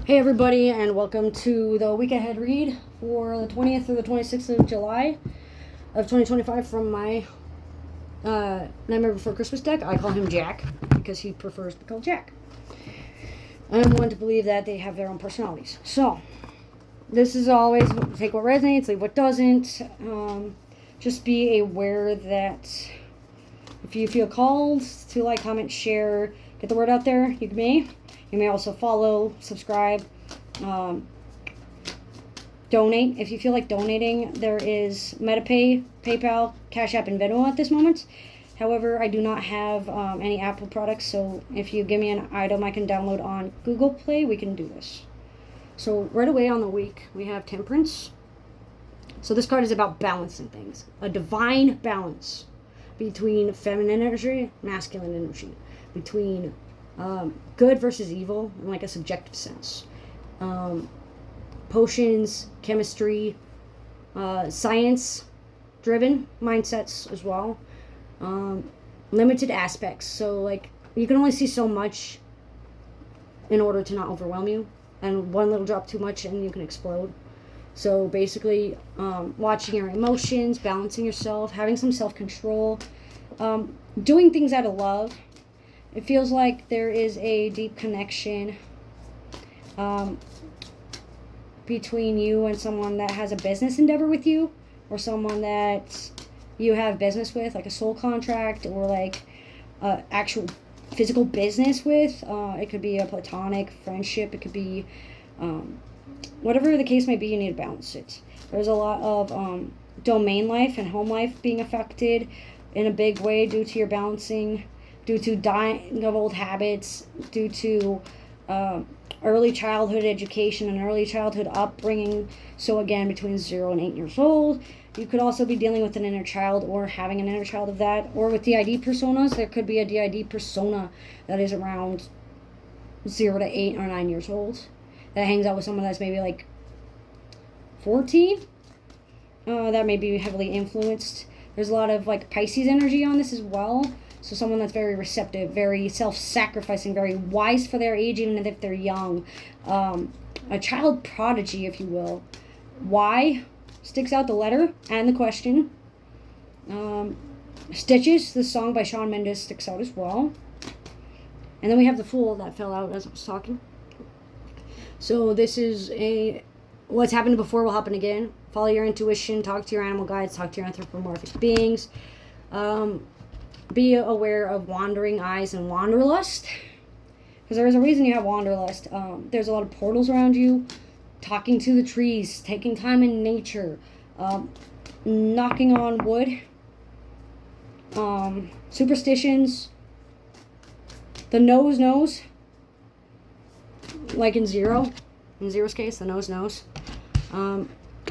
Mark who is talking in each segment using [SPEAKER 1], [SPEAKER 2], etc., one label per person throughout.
[SPEAKER 1] Hey everybody, and welcome to the week ahead read for the 20th through the 26th of July of 2025 from my Nightmare Before Christmas deck. I call him Jack because he prefers to be called Jack. I'm one to believe that they have their own personalities. So, this is always take what resonates, leave what doesn't. Just be aware that if you feel called to like, comment, share, get the word out there, you may. You may also follow, subscribe, donate. If you feel like donating, there is MetaPay, PayPal, Cash App, and Venmo at this moment. However, I do not have any Apple products, so if you give me an item I can download on Google Play, we can do this. So right away on the week, we have Temperance. So this card is about balancing things. A divine balance between feminine energy, masculine energy, between good versus evil in like a subjective sense. Potions, chemistry, science driven mindsets as well. Limited aspects. So like you can only see so much in order to not overwhelm you, and one little drop too much and you can explode. So basically watching your emotions, balancing yourself, having some self-control, doing things out of love. It feels like there is a deep connection between you and someone that has a business endeavor with you, or someone that you have business with, like a soul contract, or like actual physical business with. It could be a platonic friendship. It could be whatever the case may be, you need to balance it. There's a lot of domain life and home life being affected in a big way due to your balancing, due to dying of old habits, due to early childhood education and early childhood upbringing. So again, between 0 and 8 years old, you could also be dealing with an inner child or having an inner child of that. Or with DID personas, there could be a DID persona that is around 0 to 8 or 9 years old that hangs out with someone that's maybe like 14. That may be heavily influenced. There's a lot of like Pisces energy on this as well. So someone that's very receptive, very self-sacrificing, very wise for their age, even if they're young. A child prodigy, if you will. Why sticks out the letter and the question. Stitches, the song by Shawn Mendes, sticks out as well. And then we have the Fool that fell out as I was talking. So this is what's happened before will happen again. Follow your intuition, talk to your animal guides, talk to your anthropomorphic beings. Be aware of wandering eyes and wanderlust, because there is a reason you have wanderlust. There's a lot of portals around you. Talking to the trees, taking time in nature, knocking on wood, superstitions, the nose knows, like in Zero's case, the nose knows.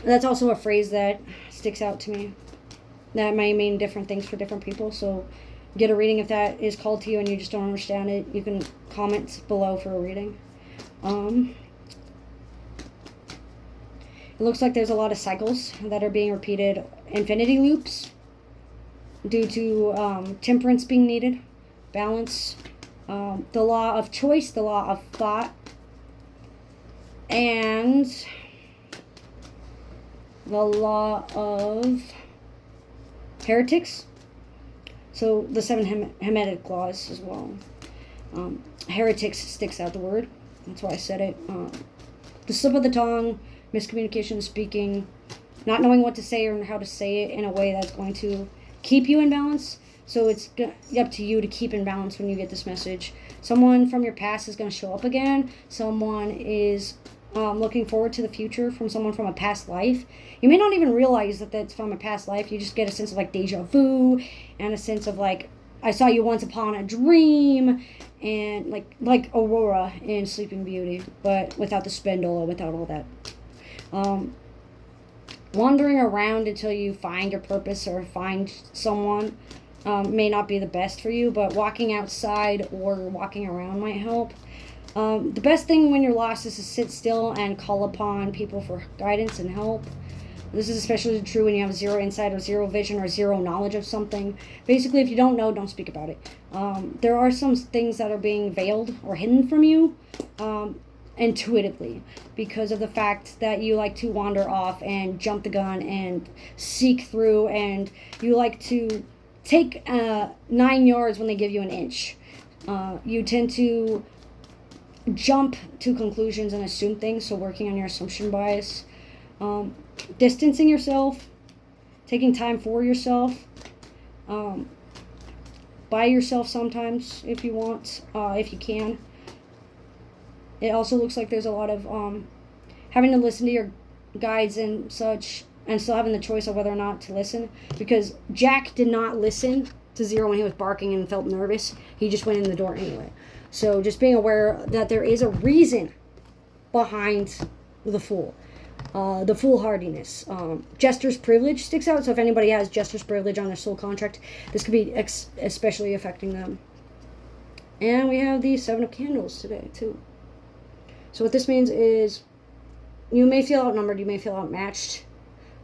[SPEAKER 1] That's also a phrase that sticks out to me. That may mean different things for different people, so get a reading if that is called to you and you just don't understand it. You can comment below for a reading. It looks like there's a lot of cycles that are being repeated, infinity loops, due to temperance being needed, balance, the law of choice, the law of thought, and the law of heretics. So the 7 Hermetic laws as well. Heretics sticks out the word. That's why I said it. The slip of the tongue, miscommunication, speaking, not knowing what to say or how to say it in a way that's going to keep you in balance. So it's up to you to keep in balance when you get this message. Someone from your past is going to show up again. Someone is looking forward to the future from someone from a past life. You may not even realize that that's from a past life. You just get a sense of like deja vu and a sense of like, I saw you once upon a dream, and like Aurora in Sleeping Beauty, but without the spindle or without all that. Wandering around until you find your purpose or find someone may not be the best for you, but walking outside or walking around might help. The best thing when you're lost is to sit still and call upon people for guidance and help. This is especially true when you have 0 insight or 0 vision or 0 knowledge of something. Basically, if you don't know, don't speak about it. There are some things that are being veiled or hidden from you. intuitively, because of the fact that you like to wander off and jump the gun and seek through, and you like to take 9 yards when they give you an inch. You tend to jump to conclusions and assume things, so working on your assumption bias. Distancing yourself, taking time for yourself, by yourself sometimes if you want, if you can. It also looks like there's a lot of having to listen to your guides and such, and still having the choice of whether or not to listen, because Jack did not listen to Zero when he was barking and felt nervous. He just went in the door anyway. So just being aware that there is a reason behind the Fool. The foolhardiness. Jester's privilege sticks out, so if anybody has Jester's privilege on their soul contract, this could be especially affecting them. And we have the Seven of Candles today, too. So what this means is you may feel outnumbered, you may feel outmatched,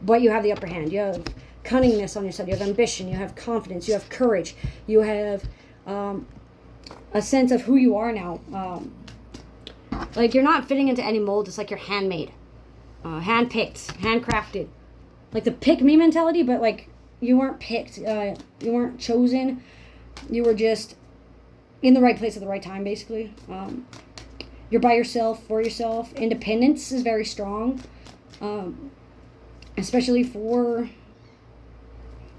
[SPEAKER 1] but you have the upper hand. You have cunningness on your side, you have ambition, you have confidence, you have courage, you have a sense of who you are now. Like, you're not fitting into any mold, it's like you're handmade. Hand-picked, handcrafted. Like the pick me mentality, but like you weren't picked, you weren't chosen, you were just in the right place at the right time, basically. You're by yourself, for yourself. Independence is very strong, especially for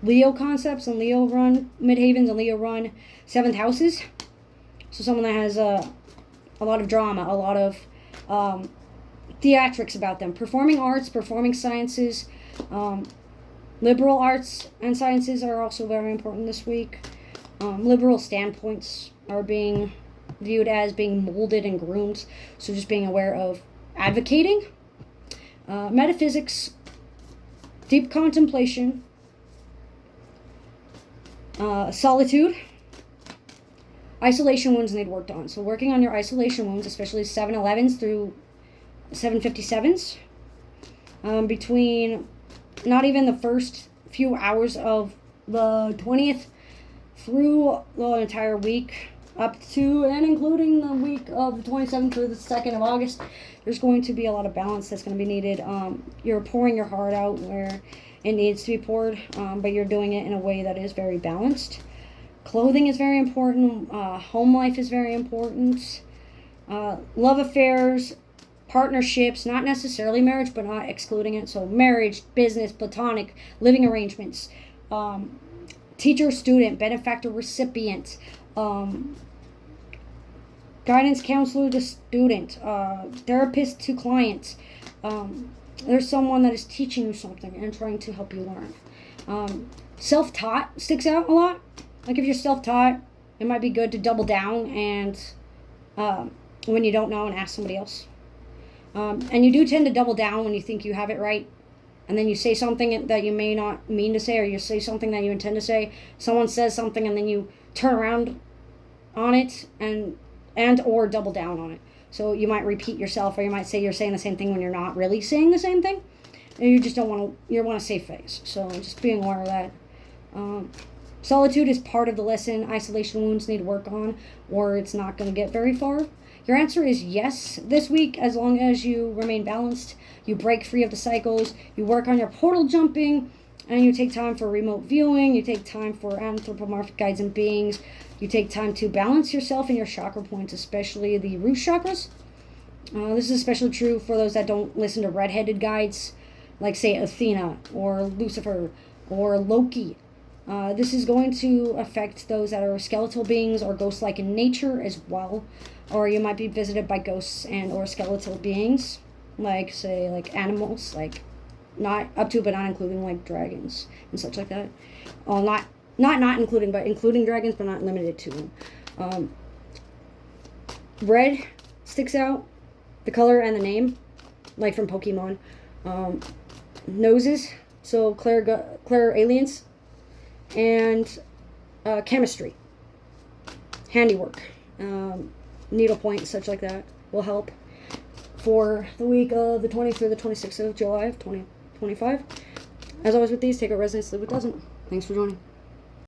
[SPEAKER 1] Leo concepts and Leo run midhavens and Leo run 7th houses. So someone that has a lot of drama, a lot of theatrics about them. Performing arts, performing sciences, liberal arts and sciences are also very important this week. Liberal standpoints are being viewed as being molded and groomed, so just being aware of advocating. Metaphysics, deep contemplation, solitude. Isolation wounds need worked on, so working on your isolation wounds, especially 7-11s through 757s, between not even the first few hours of the 20th through the entire week, up to and including the week of the 27th through the 2nd of August, there's going to be a lot of balance that's going to be needed. You're pouring your heart out where it needs to be poured, but you're doing it in a way that is very balanced. Clothing is very important. Home life is very important. Love affairs, partnerships, not necessarily marriage, but not excluding it. So marriage, business, platonic, living arrangements, teacher, student, benefactor, recipient, guidance counselor to student, therapist to client. There's someone that is teaching you something and trying to help you learn. Self-taught sticks out a lot. Like if you're self-taught, it might be good to double down and when you don't know, and ask somebody else. And you do tend to double down when you think you have it right, and then you say something that you may not mean to say, or you say something that you intend to say. Someone says something and then you turn around on it and or double down on it. So you might repeat yourself, or you might say you're saying the same thing when you're not really saying the same thing, and you just don't want to. You want to save face. So just being aware of that. Solitude is part of the lesson. Isolation wounds need work on, or it's not going to get very far. Your answer is yes this week, as long as you remain balanced, you break free of the cycles, you work on your portal jumping, and you take time for remote viewing, you take time for anthropomorphic guides and beings, you take time to balance yourself and your chakra points, especially the root chakras. This is especially true for those that don't listen to red-headed guides, like say Athena, or Lucifer, or Loki. This is going to affect those that are skeletal beings or ghost-like in nature as well. Or you might be visited by ghosts and or skeletal beings, like say like animals, like not up to but not including like dragons and such like that. Not including, but including dragons, but not limited to them. Red sticks out, the color and the name, like from Pokemon. Noses, so Claire aliens, and chemistry, handiwork. Needlepoint, such like that, will help for the week of the 20th through the 26th of July of 2025. As always with these, take what resonates, leave what doesn't. Thanks for joining.